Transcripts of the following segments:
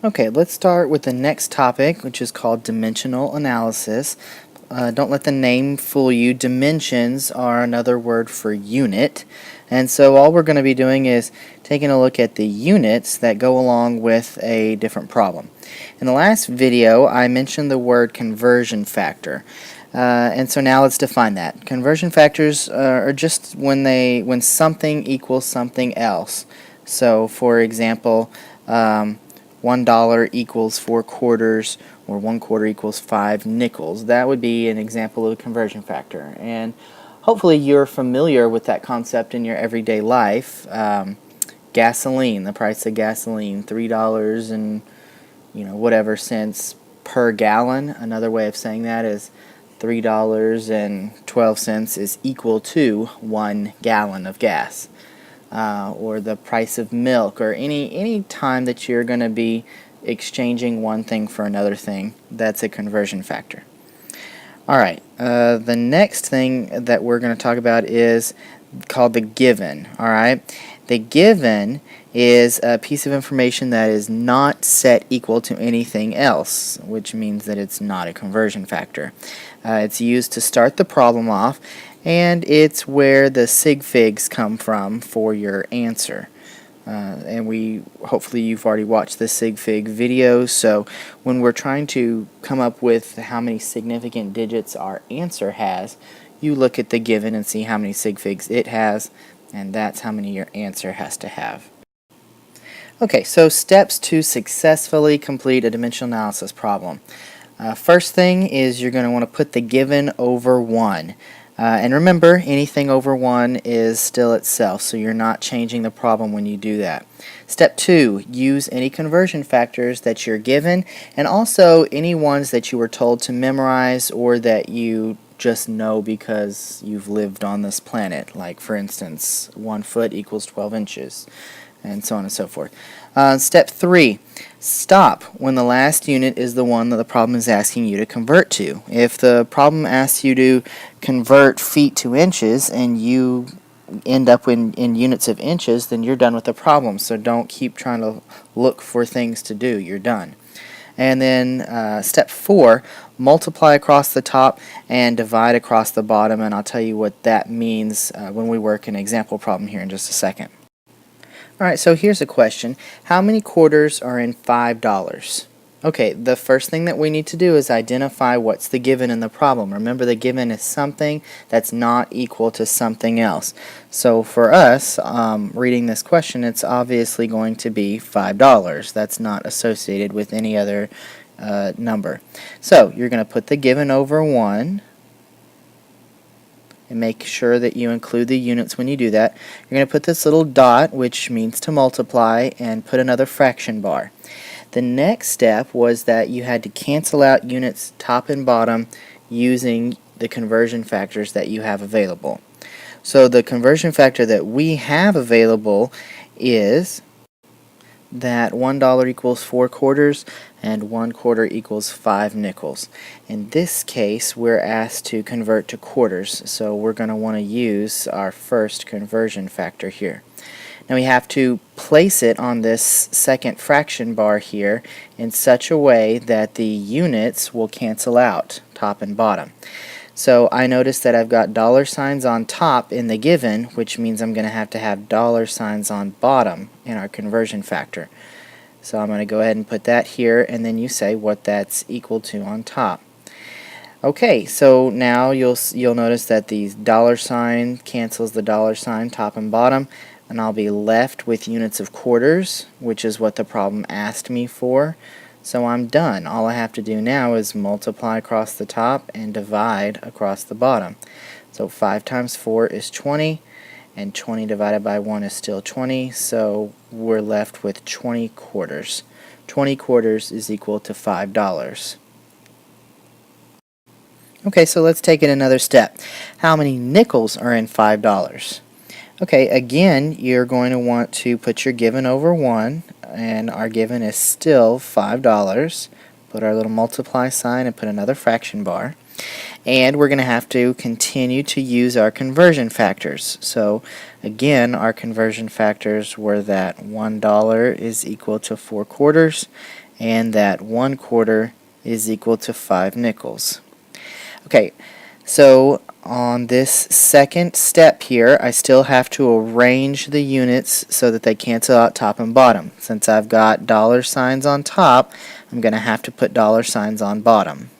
Okay, let's start with the next topic, which is called dimensional analysis. Don't let the name fool you. Dimensions are another word for unit. And so all we're going to be doing is taking a look at the units that go along with a different problem. In the last video, I mentioned the word conversion factor. And so now let's define that. Conversion factors are just when something equals something else. So, for example, $1 equals 4 quarters, or 1 quarter equals 5 nickels. That would be an example of a conversion factor. And hopefully you're familiar with that concept in your everyday life. Gasoline, the price of gasoline, $3 and whatever cents per gallon. Another way of saying that is $3.12 is equal to 1 gallon of gas. Or the price of milk, or any time that you're going to be exchanging one thing for another thing, that's a conversion factor. Alright, the next thing that we're going to talk about is called the given. Alright, the given is a piece of information that is not set equal to anything else, which means that it's not a conversion factor. It's used to start the problem off, and it's where the sig figs come from for your answer. And hopefully you've already watched the sig fig video, so when we're trying to come up with how many significant digits our answer has, you look at the given and see how many sig figs it has, and that's how many your answer has to have. Okay, so steps to successfully complete a dimensional analysis problem. First thing is you're going to want to put the given over 1. And remember, anything over 1 is still itself, so you're not changing the problem when you do that. Step 2, use any conversion factors that you're given, and also any ones that you were told to memorize or that you just know because you've lived on this planet. Like, for instance, 1 foot equals 12 inches, and so on and so forth. Step 3, stop when the last unit is the one that the problem is asking you to convert to. If the problem asks you to convert feet to inches and you end up in units of inches, then you're done with the problem. So don't keep trying to look for things to do. You're done. And then step 4, multiply across the top and divide across the bottom, and I'll tell you what that means when we work an example problem here in just a second. Alright, so here's a question. How many quarters are in $5? Okay, the first thing that we need to do is identify what's the given in the problem. Remember, the given is something that's not equal to something else. So for us, reading this question, it's obviously going to be $5. That's not associated with any other number. So you're going to put the given over 1. And make sure that you include the units when you do that. You're going to put this little dot, which means to multiply, and put another fraction bar. The next step was that you had to cancel out units top and bottom using the conversion factors that you have available. So the conversion factor that we have available is that $1 equals 4 quarters and 1 quarter equals 5 nickels. In this case, we're asked to convert to quarters, so we're going to want to use our first conversion factor here. Now we have to place it on this second fraction bar here in such a way that the units will cancel out, top and bottom. So I notice that I've got dollar signs on top in the given, which means I'm going to have dollar signs on bottom in our conversion factor. So I'm going to go ahead and put that here, and then you say what that's equal to on top. Okay, so now you'll notice that the dollar sign cancels the dollar sign top and bottom, and I'll be left with units of quarters, which is what the problem asked me for. So I'm done. All I have to do now is multiply across the top and divide across the bottom. So 5 times 4 is 20, and 20 divided by 1 is still 20, so we're left with 20 quarters. 20 quarters is equal to $5. Okay, so let's take it another step. How many nickels are in $5? Okay, again, you're going to want to put your given over 1, and our given is still $5. put our little multiply sign and put another fraction bar. And we're going to have to continue to use our conversion factors. So again, our conversion factors were that $1 is equal to 4 quarters and that 1 quarter is equal to 5 nickels. Okay, so on this second step here, I still have to arrange the units so that they cancel out top and bottom. Since I've got dollar signs on top, I'm going to have to put dollar signs on bottom.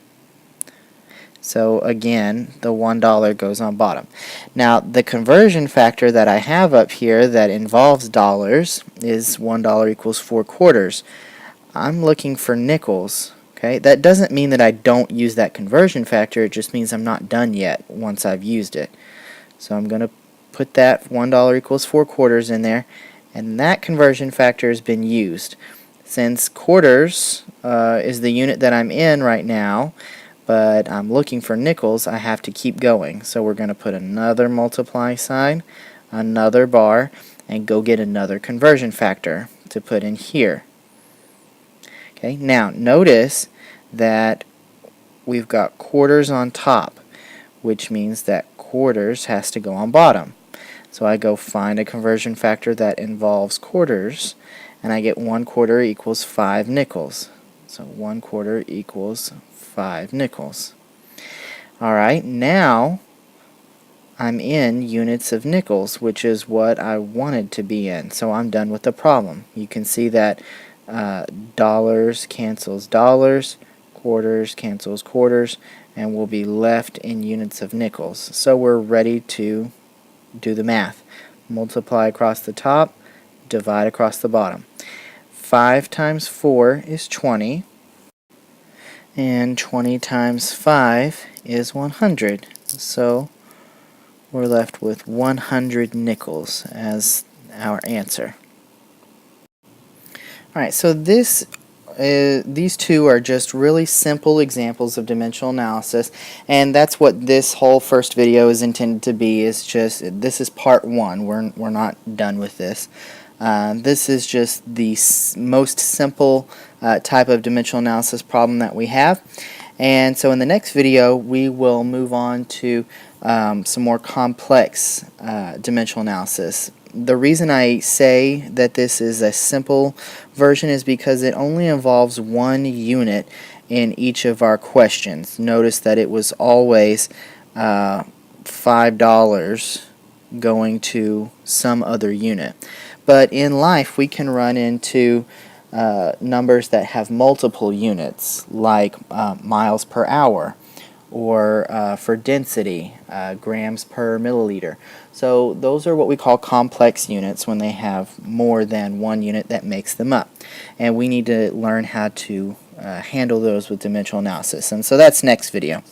So again, the $1 goes on bottom. Now the conversion factor that I have up here that involves dollars is $1 equals 4 quarters. I'm looking for nickels. Okay, that doesn't mean that I don't use that conversion factor, it just means I'm not done yet once I've used it. So I'm going to put that $1 equals 4 quarters in there, and that conversion factor has been used. Since quarters is the unit that I'm in right now, but I'm looking for nickels, I have to keep going. So we're going to put another multiply sign, another bar, and go get another conversion factor to put in here. Okay, now notice that we've got quarters on top, which means that quarters has to go on bottom. So I go find a conversion factor that involves quarters, and I get 1 quarter equals 5 nickels. So 1 quarter equals 5 nickels. Alright, now I'm in units of nickels, which is what I wanted to be in. So I'm done with the problem. You can see that dollars cancels dollars, quarters cancels quarters, and we'll be left in units of nickels. So we're ready to do the math. Multiply across the top, divide across the bottom. 5 times 4 is 20, and 20 times 5 is 100. So we're left with 100 nickels as our answer. Alright, so these two are just really simple examples of dimensional analysis, and that's what this whole first video is intended to be. Is just, this is part one. We're not done with this. This is just the most simple type of dimensional analysis problem that we have. And so in the next video we will move on to some more complex dimensional analysis. The reason I say that this is a simple version is because it only involves one unit in each of our questions. Notice that it was always $5 going to some other unit. But in life we can run into numbers that have multiple units, like miles per hour, or for density, grams per milliliter. So those are what we call complex units when they have more than one unit that makes them up. And we need to learn how to handle those with dimensional analysis. And so that's next video.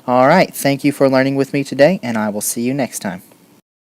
Alright, thank you for learning with me today, and I will see you next time.